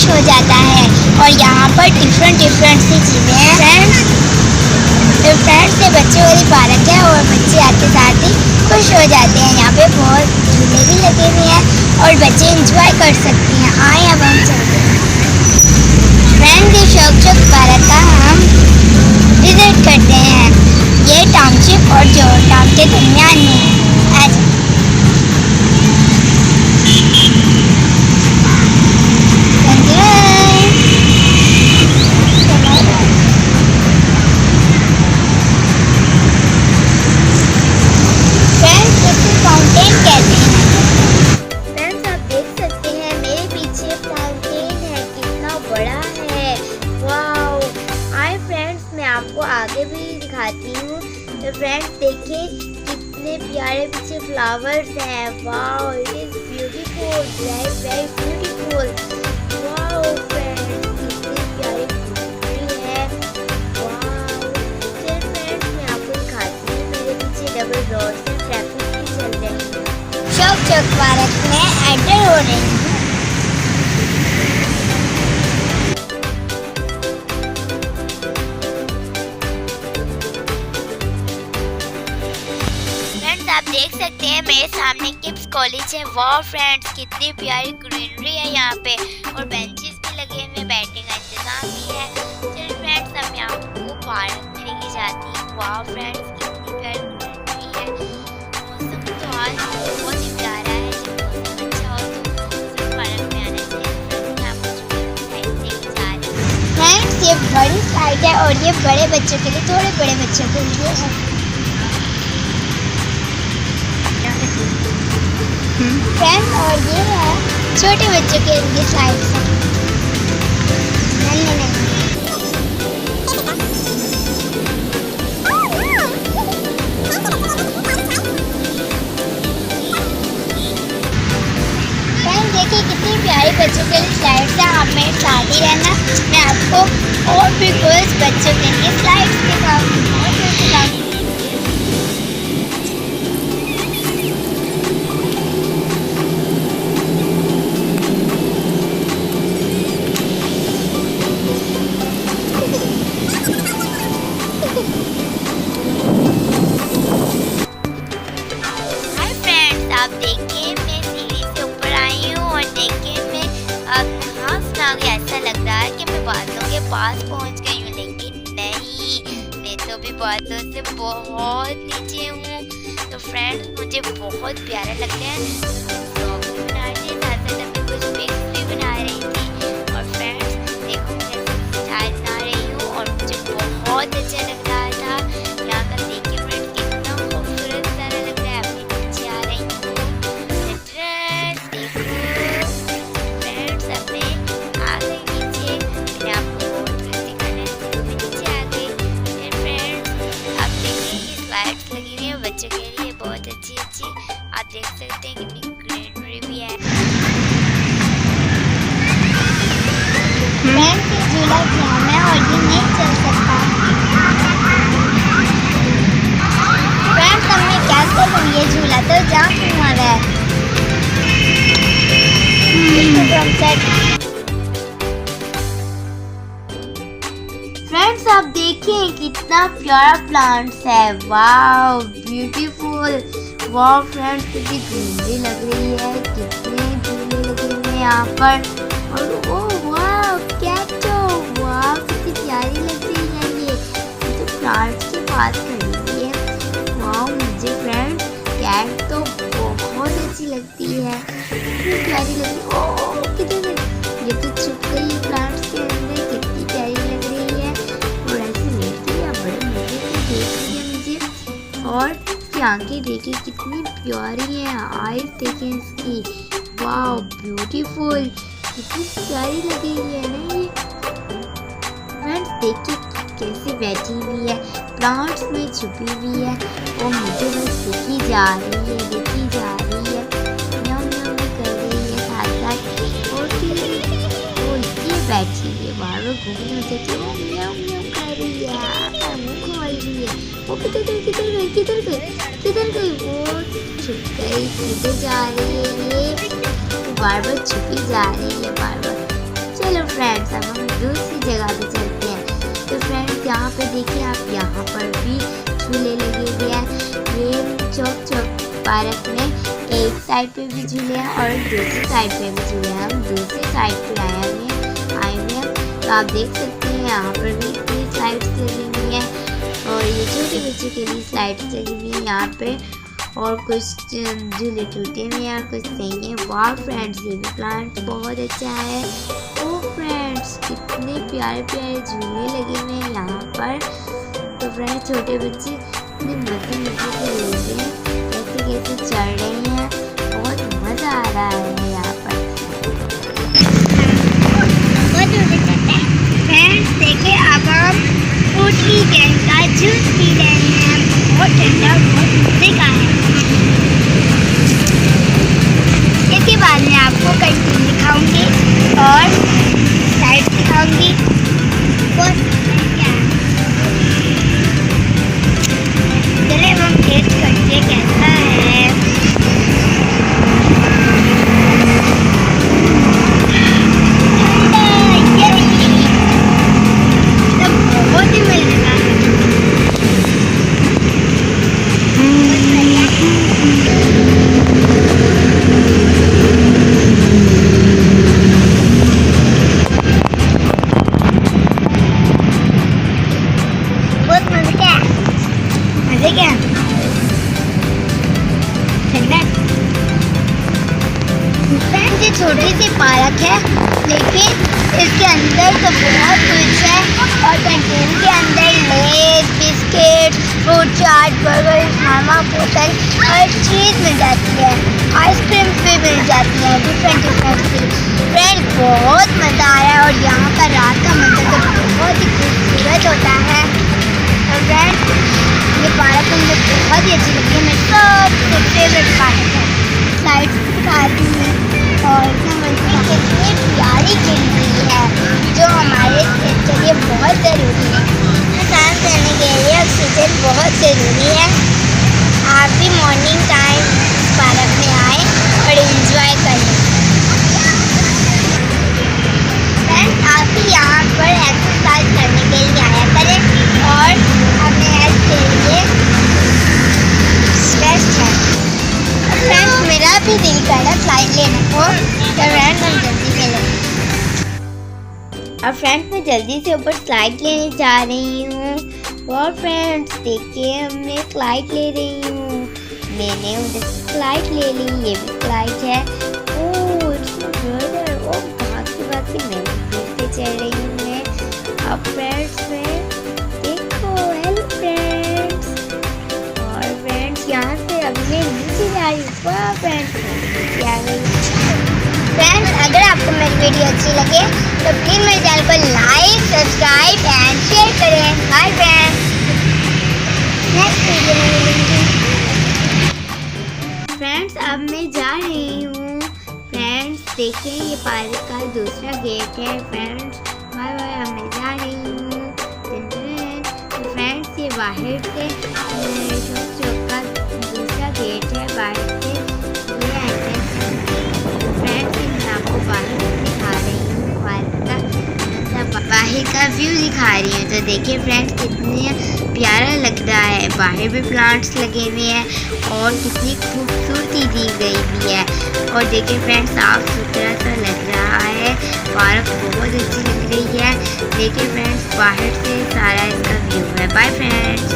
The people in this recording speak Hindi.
खुश हो जाता है। और यहाँ पर डिफरेंट सी चीज़ें हैं फ्रेंड्स ये बच्चों वाली पार्क है और बच्चे आते साथ ही खुश हो जाते हैं। यहाँ पे बहुत झूले भी लगे हुए हैं और बच्चे एंजॉय कर सकते हैं। आए अब हम चलते हैं फ्रेंड्स, ये शौक चौक पार्क का हम विजिट करते हैं। ये टाउनशिप और जोर टाउन के दरमियान में है। आपको आगे भी दिखाती हूँ। तो फ्रेंड्स देखिए कितने प्यारे पीछे फ्लावर्स हैं। Wow it is beautiful, very beautiful. Wow friends कितने प्यारे फूल है। वाओ चलिए फ्रेंड्स मैं आपको दिखाती हूँ। मेरे पीछे डबल रोड से ट्रैफिक भी चल रही है। शौक चौक पार्क में एंटर हो रही हूँ। आप देख सकते हैं मेरे सामने किप्स कॉलेज है। वाह फ्रेंड्स कितनी प्यारी ग्रीनरी है यहाँ पे और बेंचेस भी लगे हुए, बैठने का इंतजाम भी है। चलिए फ्रेंड्स अब मैं आपको पार्क में लेके जाती हूँ। वाह फ्रेंड्स कितनी प्यारी ग्रीनरी है। मौसम तो आज बहुत ही प्यारा है। जब मौसम अच्छा हो तो पार्क में आना चाहिए। मैं आपको लेके जा रही हूँ। फ्रेंड्स ये बड़ी स्लाइड है और ये बड़े बच्चों के लिए, थोड़े बड़े बच्चों के लिए है। फ्रेंड्स और ये है छोटे बच्चों के लिए स्लाइड्स हैं। फ्रेंड्स देखिए कितनी प्यारी बच्चों के लिए स्लाइड्स हैं। आप मेरे साथ ही रहना, मैं आपको और भी कुछ बच्चों के लिए स्लाइड्स दिखाऊंगी। आप देखिए मैं सीढ़ी से ऊपर आई हूँ और देखिए मैं अब ऐसा लग रहा है कि मैं बादलों के पास पहुँच गई हूँ, लेकिन नहीं, मैं तो भी बादलों से बहुत नीचे हूँ। तो फ्रेंड्स मुझे बहुत प्यारा लग रहा है। ब्लॉग भी बना रही थी, साथ साथ मैं कुछ पिक्स भी बना रही थी। और फ्रेंड्स देखो मैं चाय बना रही हूँ और मुझे बहुत अच्छा लग रहा था। यहाँ का देखिए फ्रेंड्स कितना खूबसूरत सारा लग रहा है। अपने नीचे आ रही हूँ। फ्रेंड्स अब मैं आ गई नीचे। मैंने आपको बहुत कुछ दिखाना है तो मैं नीचे आ गई। फ्रेंड्स आप देखिए ये स्लाइड्स लगी हुई है बच्चों के लिए, बहुत अच्छी अच्छी। आप देख सकते हैं कितनी ग्रीनरी भी है। फ्रेंड्स ये झूला जाम है और ये नहीं चल सकता। फ्रेंड्स अब मैं क्या करूँ, ये झूला तो जाम हुआ है। फ्रेंड्स आप देखिए कितना प्यारा प्लांट्स है। Wow beautiful. वाओ फ्रेंड्स कितनी ग्रीनरी लग रही है, कितने झूले लगे हुए हैं यहाँ पर। और ओह वाओ कैटो, वाओ कितनी प्यारी लग रही है। ये तो प्लांट्स के पास खड़ी हुई है। वाओ मुझे फ्रेंड्स कैट तो बहुत अच्छी लगती है, कितनी प्यारी लग रही है। ओह कितने ये तो छुप गई है प्लांट्स के अंदर, कितनी प्यारी लग रही है। और ऐसे लेती है बड़े मजे से देख रही है मुझे। और इसकी आंखें देखिए कितनी प्यारी है, आईज देखें इसकी। वाओ ब्यूटीफुल, कितनी प्यारी लग रही है ना ये। फ्रेंड्स देखिए कैसे बैठी हुई है, प्लांट्स में छुपी हुई है और मुझे बस देखी जा रही है, देखी जा रही है। म्याऊं म्याऊं भी कर रही है साथ साथ। और फिर वो ये बैठी हुई है, बार बार घूमने होते तो म्याऊं म्याऊं कर रही है, मुँह खोल रही है। वो किधर गई किधर गई किधर गई किधर गई, वो छुप गई, किधर जा रही है ये, बार बार छुपी जा रही है बार बार। चलो फ्रेंड्स अब हम दूसरी जगह पे चलते हैं। तो फ्रेंड्स यहाँ पे देखिए आप, यहाँ पर भी झूले लगे हुए हैं। ये चौक पार्क में एक साइड पे भी झूले हैं और दूसरी साइड पे भी झूले हैं। हम दूसरी साइड पे आए हुए हैं। तो आप देख सकते हैं यहाँ पर भी इतनी स्लाइड्स लगी हुई हैं और ये छोटे बच्चों के लिए स्लाइड्स लगी हुई है यहाँ पे। और कुछ झूले टूटे हुए हैं और कुछ नहीं है। वाह फ्रेंड्स, ये भी प्लांट बहुत अच्छा है। ओ फ्रेंड्स, कितने प्यारे प्यारे झूले लगे हुए हैं यहाँ पर। तो फ्रेंड्स छोटे बच्चे इतने मजे से ले रहे हैं, कैसे कैसे चढ़ रहे हैं, बहुत मजा आ रहा है यहाँ पर। फ्रेंड्स देखिए अब हम फ्रूटी कैन का जूस पी रहे हैं, बहुत ठंडा, बहुत मजे का है। इसके बाद मैं आपको कंटीन दिखाऊंगी और साइड दिखाऊंगी। बहुत क्या है, चलिए हम टेस्ट करके कैसा है। बहुत ही मजेदार है। ये छोटी सी पार्क है लेकिन इसके अंदर तो बहुत कुछ है और कैंटीन के अंदर लेज, बिस्किट, फ्रूट चाट, बर्गर, खाना, बोतल हर चीज़ मिल जाती है। आइसक्रीम भी मिल जाती है डिफरेंट की। फ्रेंड्स बहुत मज़ा आया और यहाँ का रात का मंजर तो बहुत ही खूबसूरत होता है। और फ्रेंड्स ये पार्क मुझे बहुत ही अच्छी लगी है, मेरी सबसे फेवरेट पार्क है। स्लाइड्स दिखाती है और कितनी प्यारी गिरी है जो हमारे सेहत के लिए बहुत ज़रूरी है। सांस लेने के लिए ऑक्सीजन बहुत ज़रूरी है। आप भी मॉर्निंग टाइम पार्क में आए और एंजॉय करें। फ्रेंड्स आप भी यहाँ पर एक्सरसाइज करने के लिए आया करें और अपने हेल्थ के लिए बेस्ट है। फ्रेंड्स मेरा भी दिल कर रहा फ्लाइट लेने को, तो फ्रेंड्स हम जल्दी से लें। अब फ्रेंड्स मैं जल्दी से ऊपर फ्लाइट लेने जा रही हूँ। और फ्रेंड्स देखिए मैं फ्लाइट ले रही हूँ। मैंने उधर फ्लाइट ले ली, ये भी फ्लाइट है। ओह इट्स ब्रदर, ओ भागते मैं फिर से चढ़ रही हूँ मैं। अब फ्रेंड्स मैं देखो, हेलो फ्रेंड्स। और फ्रेंड्स यहाँ से अब मैं नीचे जा रही हूँ। फ्रेंड्स आ गई। फ्रेंड्स अगर आपको मेरी वीडियो अच्छी लगे तो प्लीज़ मेरे चैनल को लाइक, सब्सक्राइब एंड शेयर करें। बाय फ्रेंड्स, नेक्स्ट वीडियो में मिलेंगे। फ्रेंड्स अब मैं जा रही हूँ। फ्रेंड्स देखिए ये पार्क का दूसरा गेट है। फ्रेंड्स बाय बाय, अब मैं जा रही हूँ। तो फ्रेंड्स ये बाहर से चौक का दूसरा गेट है, बाहर से ये एंट्रेंस है। फ्रेंड्स मैं आपको बाहर दिखा रही हूँ, बाहर का व्यू दिखा रही हूँ। तो देखिए फ्रेंड्स कितनी प्यारा लग रहा है। बाहर भी प्लांट्स लगे हुए हैं और कितनी खूबसूरती दी गई भी है। और देखिए फ्रेंड्स साफ सुथरा सा लग रहा है, पार्क बहुत अच्छी लग रही है। देखिए फ्रेंड्स बाहर से सारा इसका व्यू है। Bye friends.